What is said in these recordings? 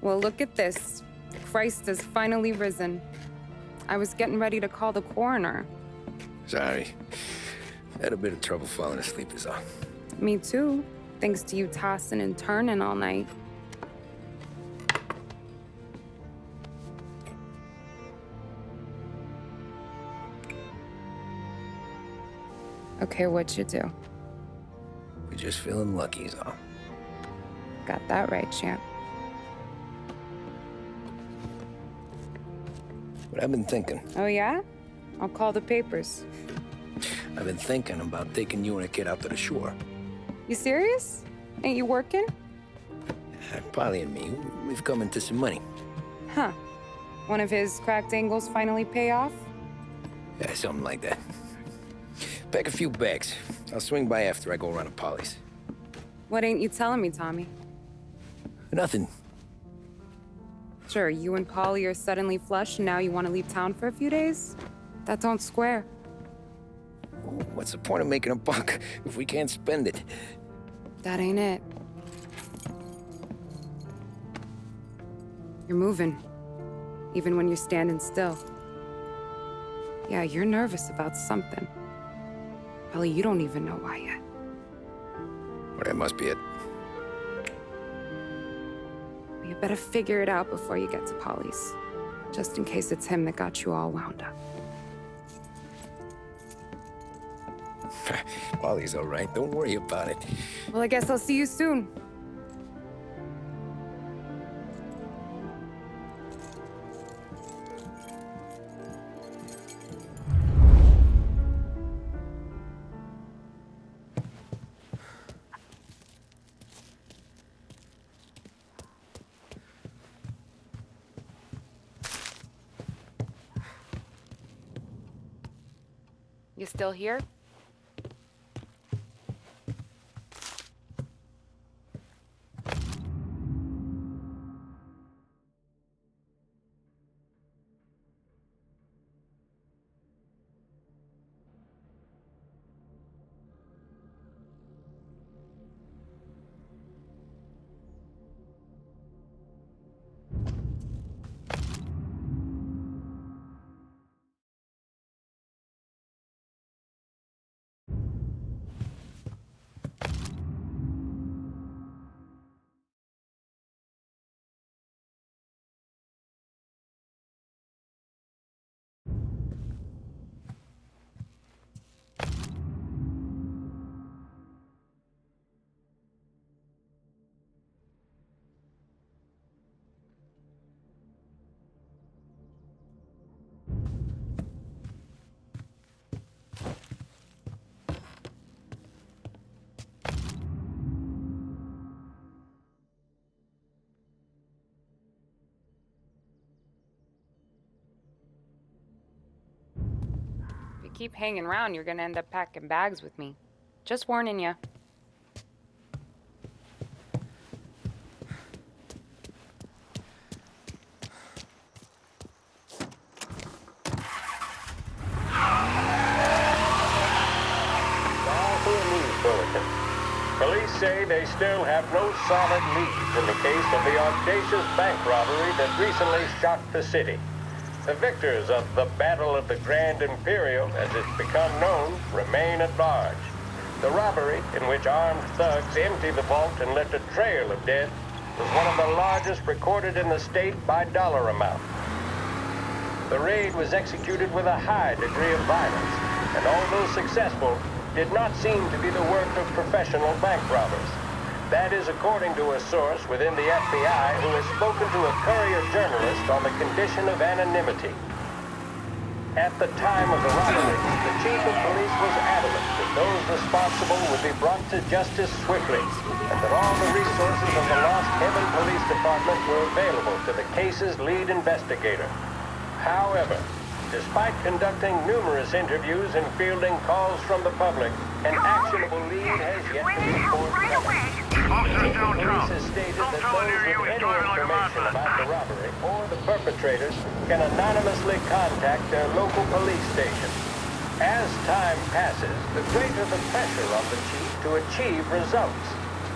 Well, look at this. Christ has finally risen. I was getting ready to call the coroner. Sorry. Had a bit of trouble falling asleep is all. Me too, thanks to you tossing and turning all night. Okay, what'd you do? We're just feeling lucky is all. Got that right, champ. But I've been thinking. Oh, yeah? I'll call the papers. I've been thinking about taking you and a kid out to the shore. You serious? Ain't you working? Polly and me, we've come into some money. Huh. One of his cracked angles finally pay off? Yeah, something like that. Pack a few bags. I'll swing by after I go around to Polly's. What ain't you telling me, Tommy? Nothing. Sure, you and Polly are suddenly flush and now you want to leave town for a few days? That don't square. What's the point of making a buck if we can't spend it? That ain't it. You're moving, even when you're standing still. Yeah, you're nervous about something. Probably you don't even know why yet. Well, that must be it. Well, you better figure it out before you get to Polly's, just in case it's him that got you all wound up. Polly's all right. Don't worry about it. Well, I guess I'll see you soon. You still here? If you keep hanging around, you're gonna end up packing bags with me. Just warning you. Police say they still have no solid leads in the case of the audacious bank robbery that recently shocked the city. The victors of the Battle of the Grand Imperial, as it's become known, remain at large. The robbery, in which armed thugs emptied the vault and left a trail of dead, was one of the largest recorded in the state by dollar amount. The raid was executed with a high degree of violence, and although successful, did not seem to be the work of professional bank robbers. That is according to a source within the FBI who has spoken to a Courier journalist on the condition of anonymity. At the time of the robbery, the chief of police was adamant that those responsible would be brought to justice swiftly, and that all the resources of the Lost Heaven Police Department were available to the case's lead investigator. However, despite conducting numerous interviews and fielding calls from the public, an actionable lead has yet to be forthcoming. Officers downtown. Police has stated Don't that tell those near you with he's any driving like a information madman. about the robbery or the perpetrators can anonymously contact their local police station. As time passes, the greater the pressure on the chief to achieve results.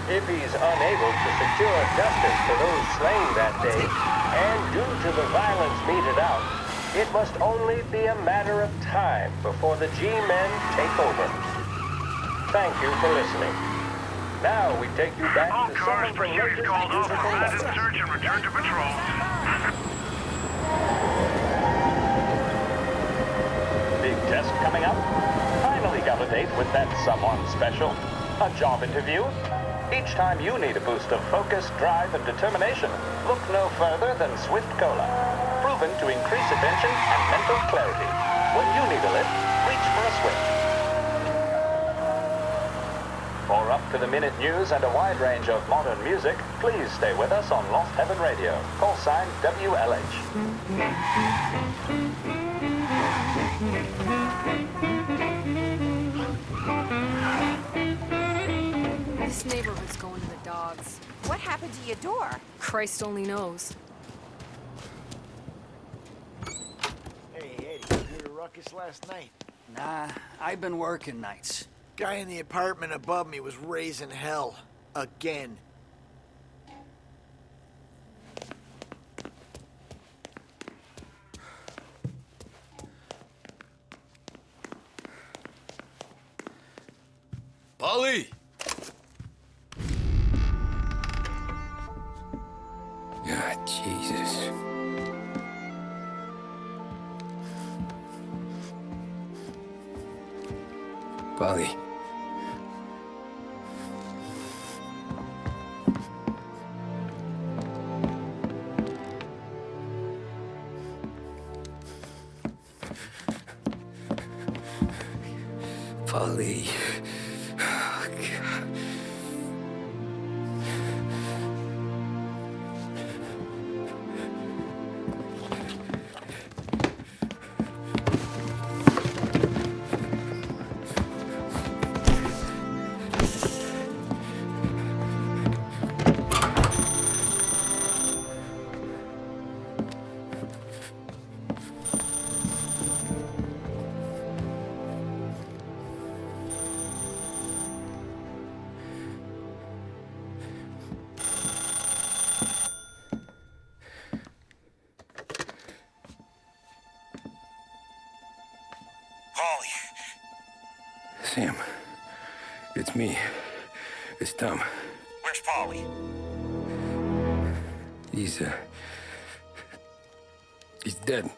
If he's unable to secure justice for those slain that day, and due to the violence meted out, it must only be a matter of time before the G-men take over. Thank you for listening. Now we take you back All to cars, some of the pursuit latest called off. musical Abandon numbers. search and return to patrol. Big test coming up. Finally got a date with that someone special. A job interview. Each time you need a boost of focus, drive, and determination, look no further than Swift Cola. Proven to increase attention and mental clarity. When you need a lift, reach for a Swift. For up-to-the-minute news and a wide range of modern music, please stay with us on Lost Heaven Radio. Call sign WLH. This neighborhood's going to the dogs. What happened to your door? Christ only knows. Hey, Eddie, you heard a ruckus last night? Nah, I've been working nights. Guy in the apartment above me was raising hell. Again. Polly! Ah, Jesus. Polly. Polly. Oh, God. Polly. Sam, it's me. It's Tom. Where's Polly? He's dead.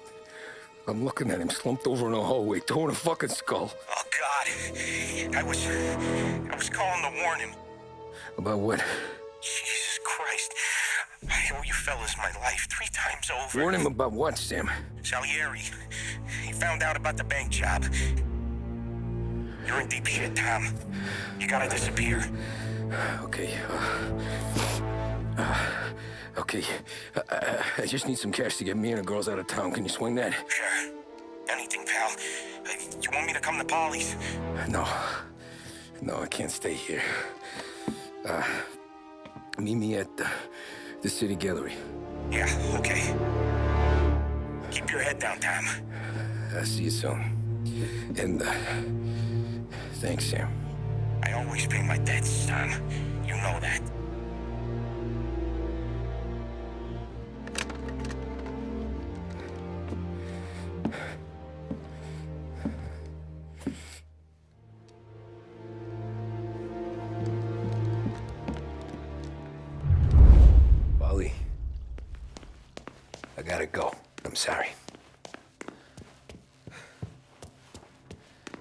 I'm looking at him slumped over in a hallway, torn a fucking skull. Oh, God. I was calling to warn him. About what? Jesus Christ. I owe you fellas my life 3 times over. Warn him about what, Sam? Salieri. He found out about the bank job. You're in deep shit, Tom. You gotta disappear. Okay. Okay. I just need some cash to get me and the girls out of town. Can you swing that? Sure. Anything, pal. You want me to come to Polly's? No. No, I can't stay here. Meet me at the city gallery. Yeah, okay. Keep your head down, Tom. I'll see you soon. And, thanks, Sam. I always pay my debts, Tom. You know that. Polly. I gotta go. I'm sorry.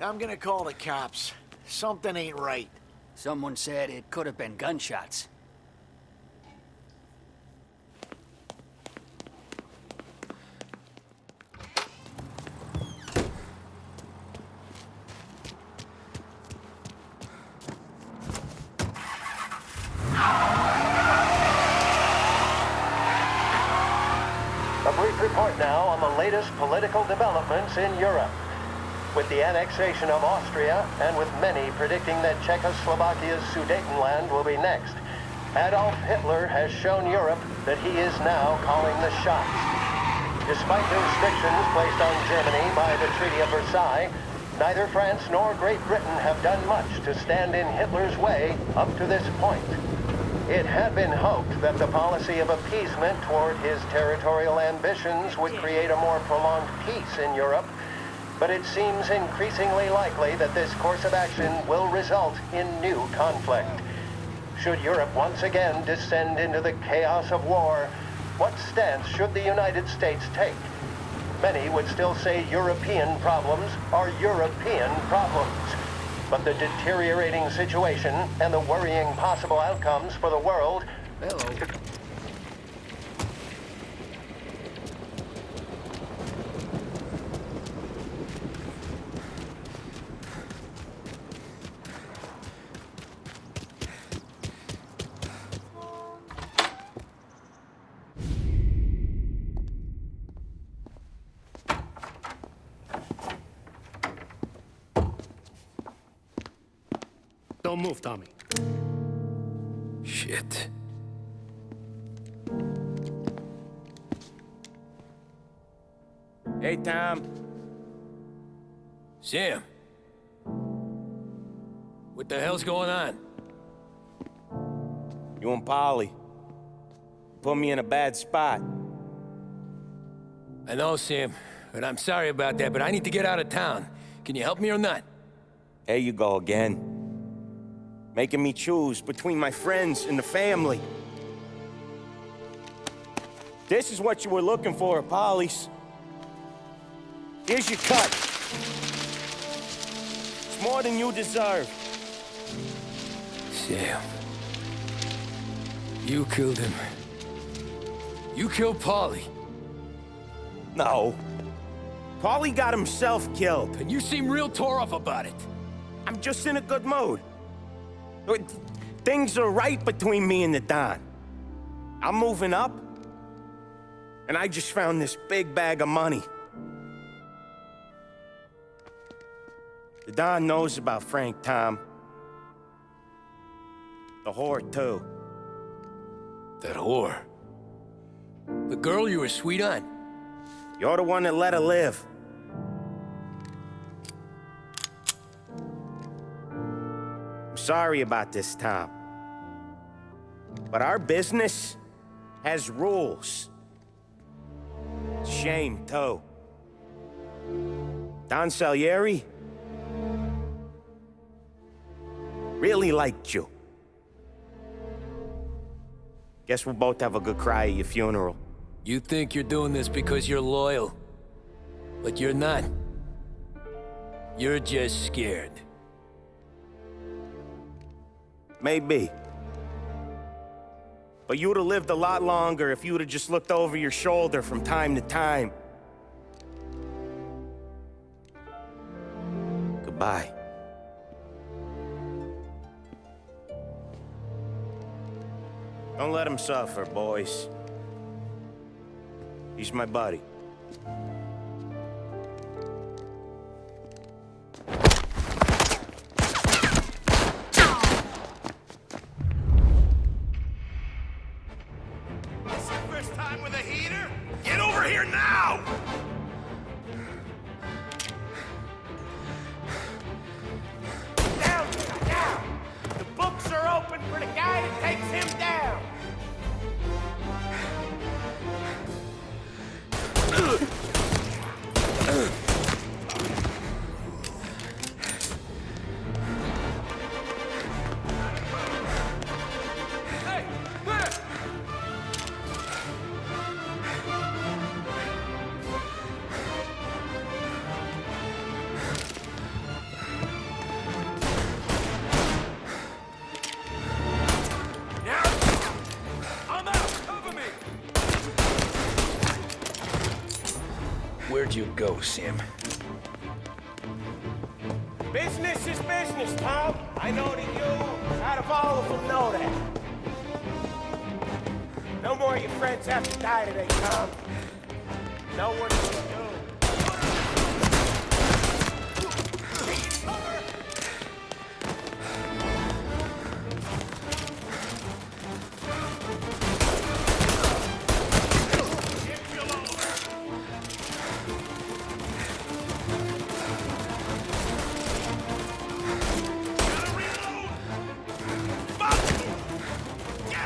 I'm gonna call the cops. Something ain't right. Someone said it could have been gunshots. A brief report now on the latest political developments in Europe. With the annexation of Austria, and with many predicting that Czechoslovakia's Sudetenland will be next, Adolf Hitler has shown Europe that he is now calling the shots. Despite the restrictions placed on Germany by the Treaty of Versailles, neither France nor Great Britain have done much to stand in Hitler's way up to this point. It had been hoped that the policy of appeasement toward his territorial ambitions would create a more prolonged peace in Europe, but it seems increasingly likely that this course of action will result in new conflict. Should Europe once again descend into the chaos of war, what stance should the United States take? Many would still say European problems are European problems. But the deteriorating situation and the worrying possible outcomes for the world... Hello. Don't move, Tommy. Shit. Hey, Tom. Sam. What the hell's going on? You and Polly put me in a bad spot. I know, Sam, and I'm sorry about that, but I need to get out of town. Can you help me or not? There you go again. Making me choose between my friends and the family. This is what you were looking for, Polly's. Here's your cut. It's more than you deserve. Sam. You killed him. You killed Paulie. No. Polly got himself killed. And you seem real tore up about it. I'm just in a good mood. Things are right between me and the Don. I'm moving up, and I just found this big bag of money. The Don knows about Frank, Tom. The whore, too. That whore? The girl you were sweet on? You're the one that let her live. Sorry about this, Tom. But our business has rules. Shame, too. Don Salieri really liked you. Guess we'll both have a good cry at your funeral. You think you're doing this because you're loyal, but you're not. You're just scared. Maybe. But you'd have lived a lot longer if you'd have just looked over your shoulder from time to time. Goodbye. Don't let him suffer, boys. He's my buddy. Where'd you go, Sam? Business is business, Tom. I know that you, out of all of them, know that. No more of your friends have to die today, Tom. No one will do. Get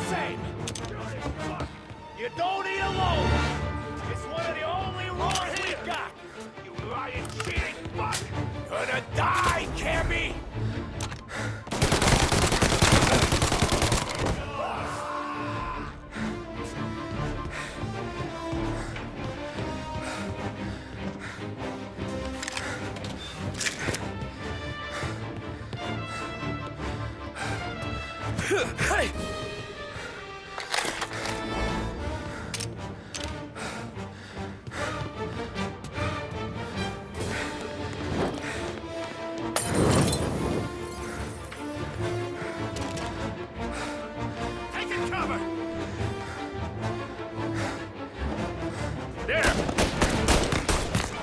same. You don't eat alone. It's one of the only rules we got. You lying, cheating fuck. Gonna die, Cammy. Hey! Taking cover. There.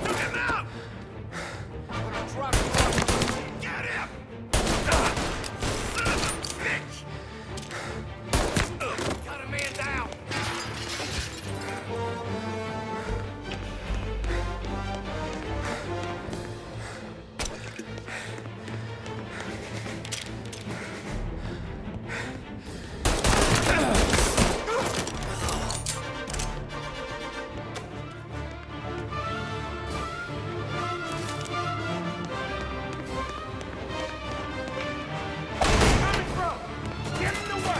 Took him out. I'm gonna drop him. Get him. Son of a bitch. Got a man down. Coming, bro. Get in the way.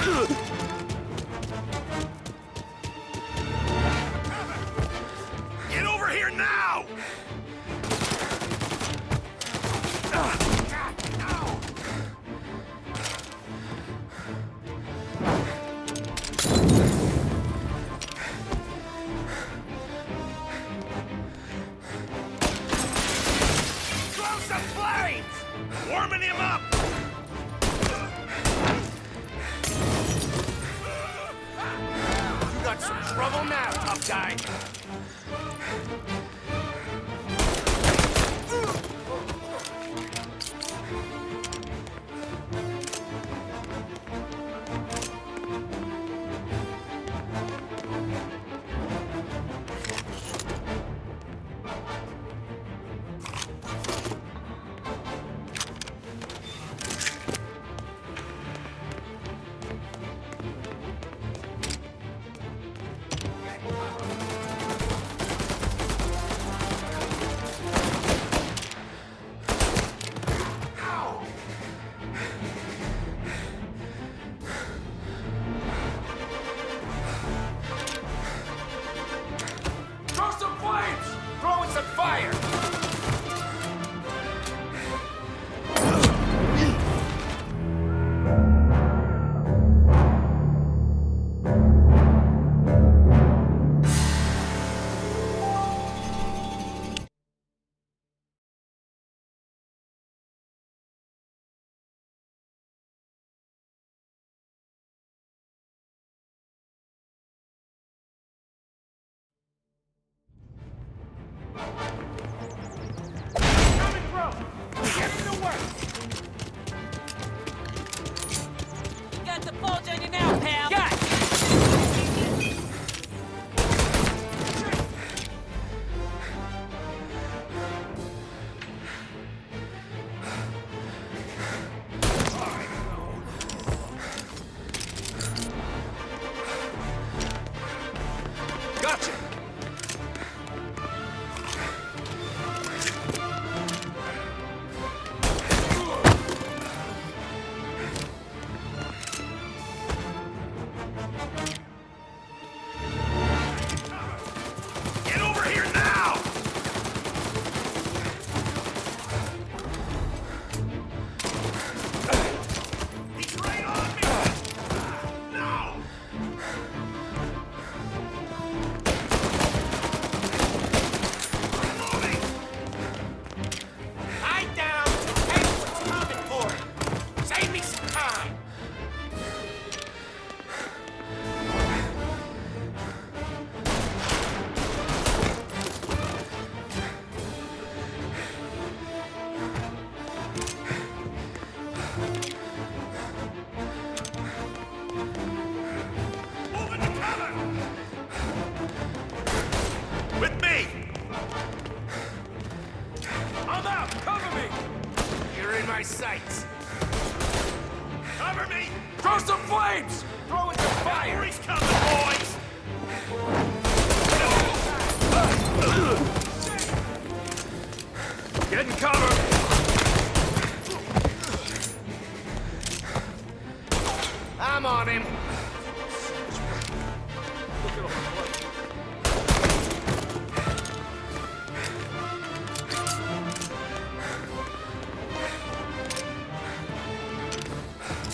Get over here now! No! Throw some flames! Warming him up! You got some trouble now, tough guy.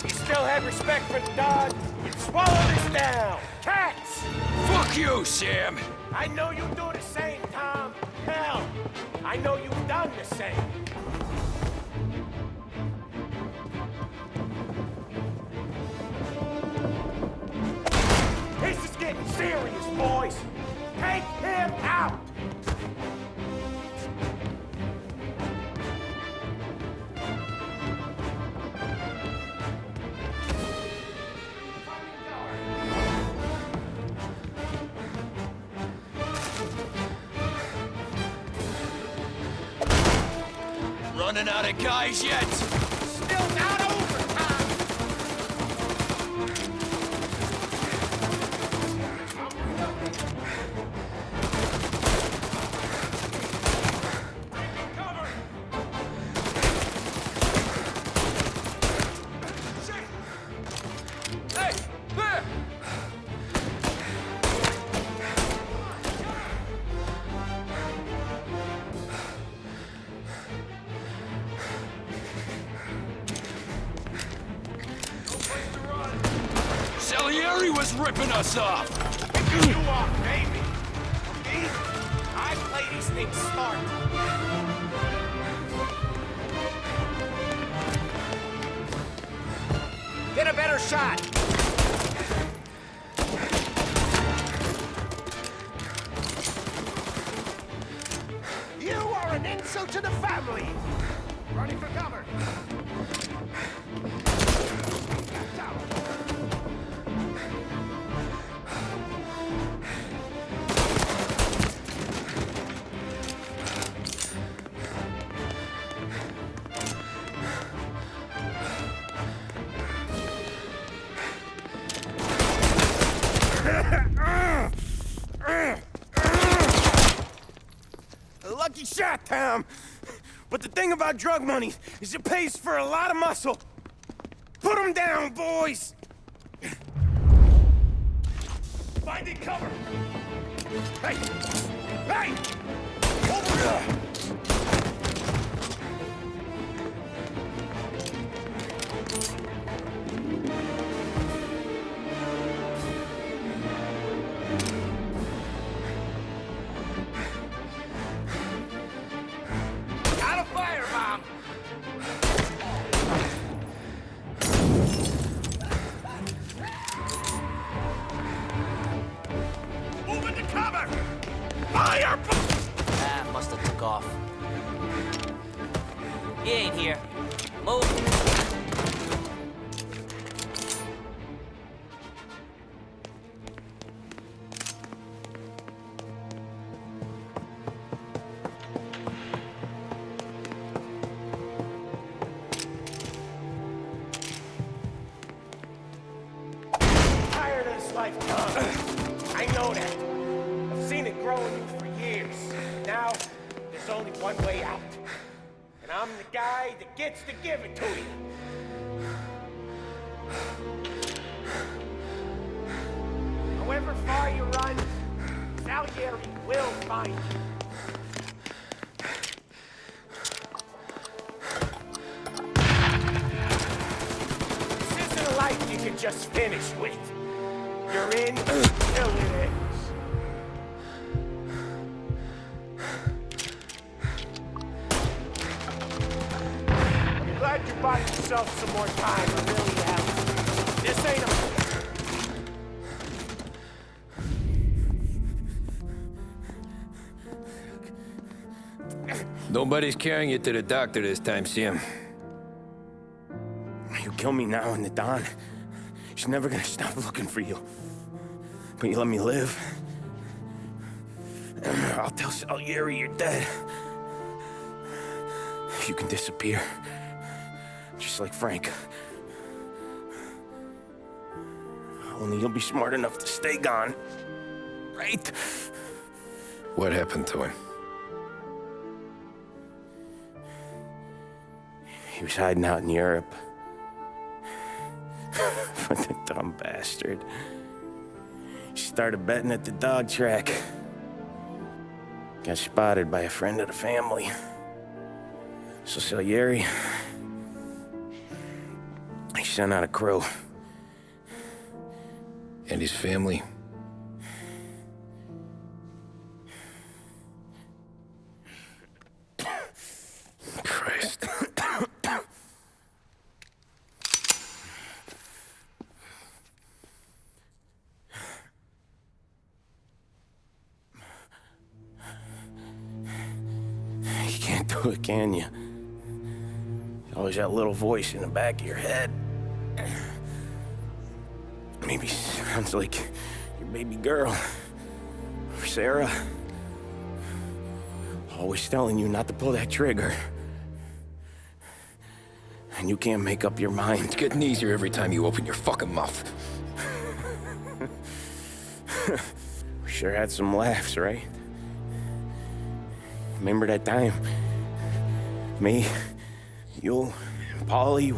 You still have respect for the Don? You'd swallow this down. Cats! Fuck you, Sam! I know you do the same, Tom. Hell, I know you've done the same. This is getting serious, boys. Take him out! Running out of guys yet? Still not over, Tom! Cover! Hey! There! Salieri was ripping us off! You are, baby! Me? I play these things smart. Get a better shot! You are an insult to the family! Running for cover! Down. A lucky shot, Tom. But the thing about drug money is it pays for a lot of muscle. Put him down, boys! Finding cover! Hey! Hey! Over here! Got a firebomb! Move into cover! Fire! Ah, must have took off. He ain't here. Move. Tired of this life, Tom. I know that. I've seen it grow in you for years. Now, there's only one way out. And I'm the guy that gets to give it to you. However far you run, Salieri will find you. This isn't a life you can just finish with. You're in till it ends. I'm glad you bought yourself some more time. I really am. This ain't a... Nobody's carrying you to the doctor this time, Sam. You kill me now in the dawn. She's never gonna stop looking for you. But you let me live. I'll tell Salieri you're dead. You can disappear. Just like Frank. Only you'll be smart enough to stay gone. Right? What happened to him? He was hiding out in Europe. But the dumb bastard. She started betting at the dog track. Got spotted by a friend of the family. So Salieri, he sent out a crew. And his family? Christ. You can't do it, can you? Always that little voice in the back of your head. Maybe sounds like your baby girl. Or Sarah. Always telling you not to pull that trigger. And you can't make up your mind. It's getting easier every time you open your fucking mouth. We sure had some laughs, right? Remember that time? Me, you, and Polly.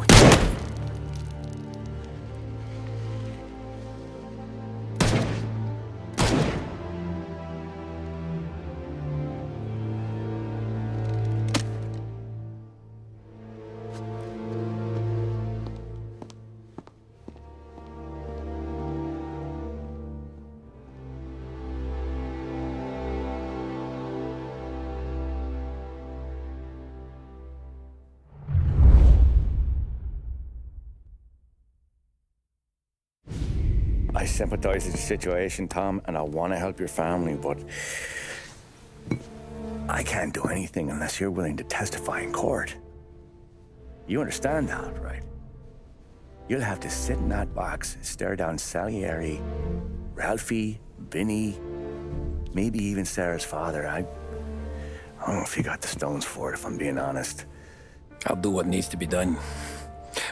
I sympathize with the situation, Tom, and I want to help your family, but I can't do anything unless you're willing to testify in court. You understand that, right? You'll have to sit in that box, stare down Salieri, Ralphie, Vinny, maybe even Sarah's father. I don't know if you got the stones for it, if I'm being honest. I'll do what needs to be done.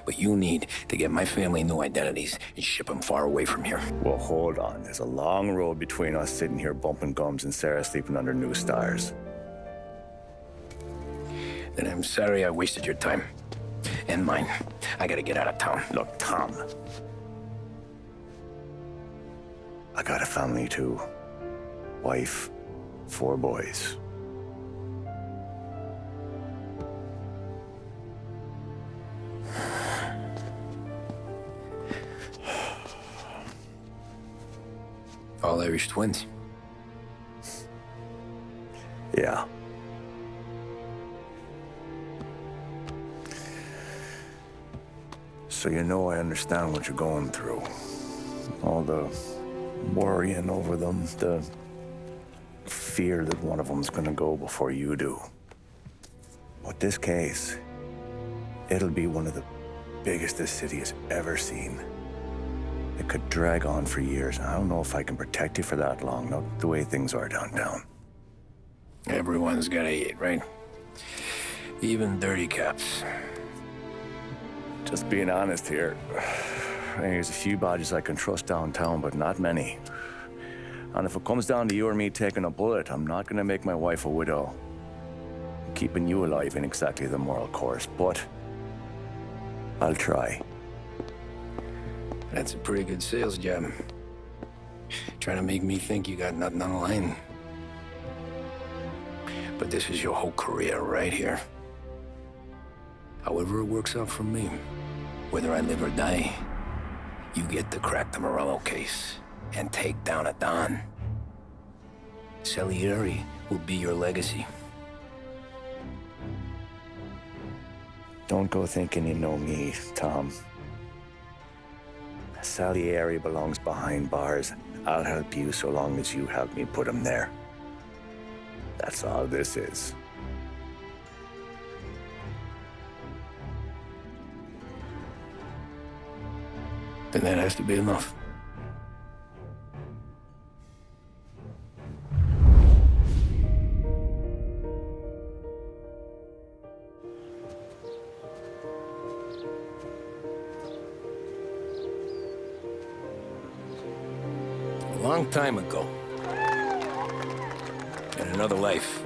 But you need to get my family new identities and ship them far away from here. Well, hold on. There's a long road between us sitting here bumping gums and Sarah sleeping under new stars. Then I'm sorry I wasted your time. And mine. I gotta get out of town. Look, Tom. I got a family too. Wife, 4 boys. All Irish twins. Yeah. So you know I understand what you're going through. All the worrying over them, the fear that one of them's gonna go before you do. But this case, it'll be one of the biggest this city has ever seen. It could drag on for years. I don't know if I can protect you for that long, not the way things are downtown. Everyone's gotta eat, right? Even dirty cops. Just being honest here. There's a few badges I can trust downtown, but not many. And if it comes down to you or me taking a bullet, I'm not gonna make my wife a widow. Keeping you alive ain't exactly the moral course, but I'll try. That's a pretty good sales job. Trying to make me think you got nothing on the line. But this is your whole career right here. However it works out for me, whether I live or die, you get to crack the Morello case and take down a Don. Salieri will be your legacy. Don't go thinking you know me, Tom. Salieri belongs behind bars. I'll help you so long as you help me put him there. That's all this is. Then that has to be enough. A long time ago, in another life,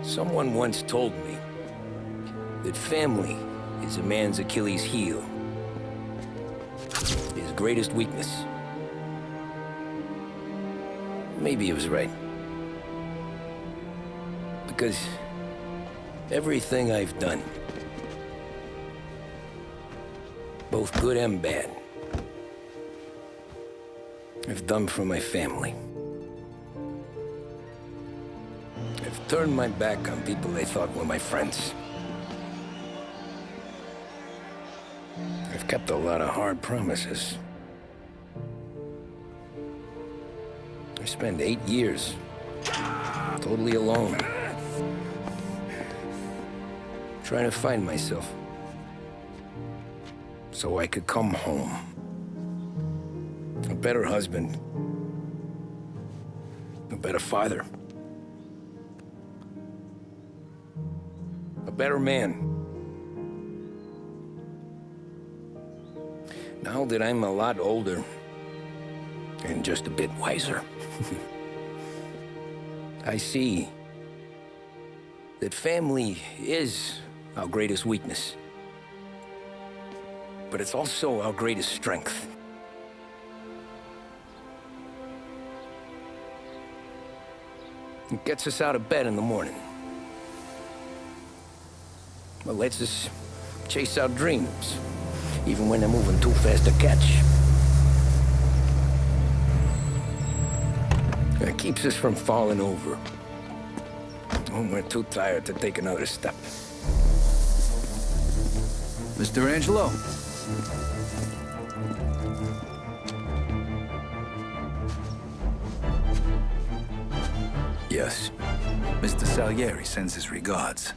someone once told me that family is a man's Achilles heel. His greatest weakness maybe he was right. Because everything I've done, both good and bad, I've done for my family. I've turned my back on people I thought were my friends. I've kept a lot of hard promises. I spent 8 years totally alone, trying to find myself so I could come home. A better husband, a better father, a better man. Now that I'm a lot older and just a bit wiser, I see that family is our greatest weakness, but it's also our greatest strength. It gets us out of bed in the morning. It lets us chase our dreams, even when they're moving too fast to catch. It keeps us from falling over when we're too tired to take another step. Mr. Angelo. Yes. Mr. Salieri sends his regards.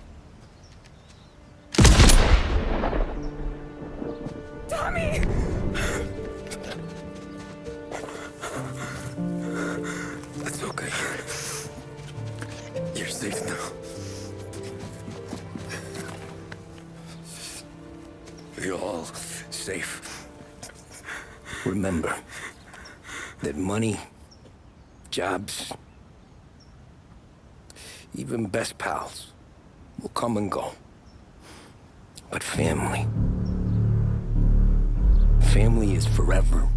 Tommy! That's okay. You're safe now. You're all safe. Remember that money, jobs, even best pals will come and go. But family is forever.